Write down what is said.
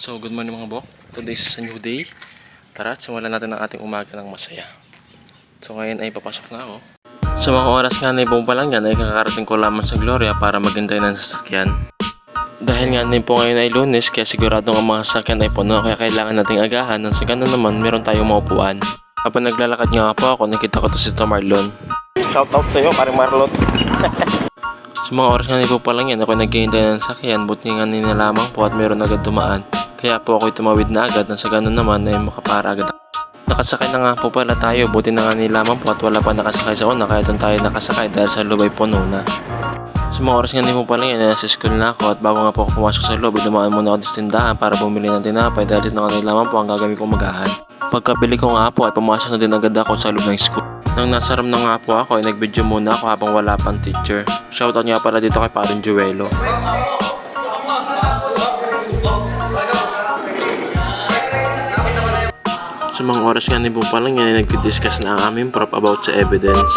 So, good morning mga bok. Today is a new day. Tara, simulan natin ang ating umaga ng masaya. So, ngayon ay papasok na ako. Sa mga oras nga na ibong pa lang yan ay kakarating ko lamang sa Gloria para maghintay ng sasakyan. Dahil nga din po ngayon ay Lunes, kaya siguradong ang mga sasakyan ay puno, kaya kailangan nating agahan nang sa ganun naman meron tayong maupuan. Habang naglalakad nga po ako, nakita ko to si Tom Marlon. Shout out sa iyo, paring Marlon. Sa mga oras nga po pa lang yan, ako naghihintay ng sasakyan, buti nga nila lamang po at meron agad dumaan. Kaya po ako'y tumawid na agad nang sa ganun naman ay makapara agad. Nakasakay na nga po pala tayo, buti na nga nila lamang po at wala pa nakasakay sa una, kaya doon tayo nakasakay dahil sa loob ay puno na. Sa mga oras nga po pala yan, nasa school na ako at bago nga po ako pumasok sa loob, dumaan muna ako sa tindahan para bumili ng tinapay dahil dito nga nila lamang po ang gagawin kong magahan. Pagkabili ko nga po ay pumasok na din agad ako sa loob ng school. Nang nasa room na nga po ako ay nag-video muna ako habang wala pang teacher. Shoutout nga pala dito kay Paring Juelo. Sa mga oras nga po pala yan ay nag-discuss na ang aming prof about sa evidence.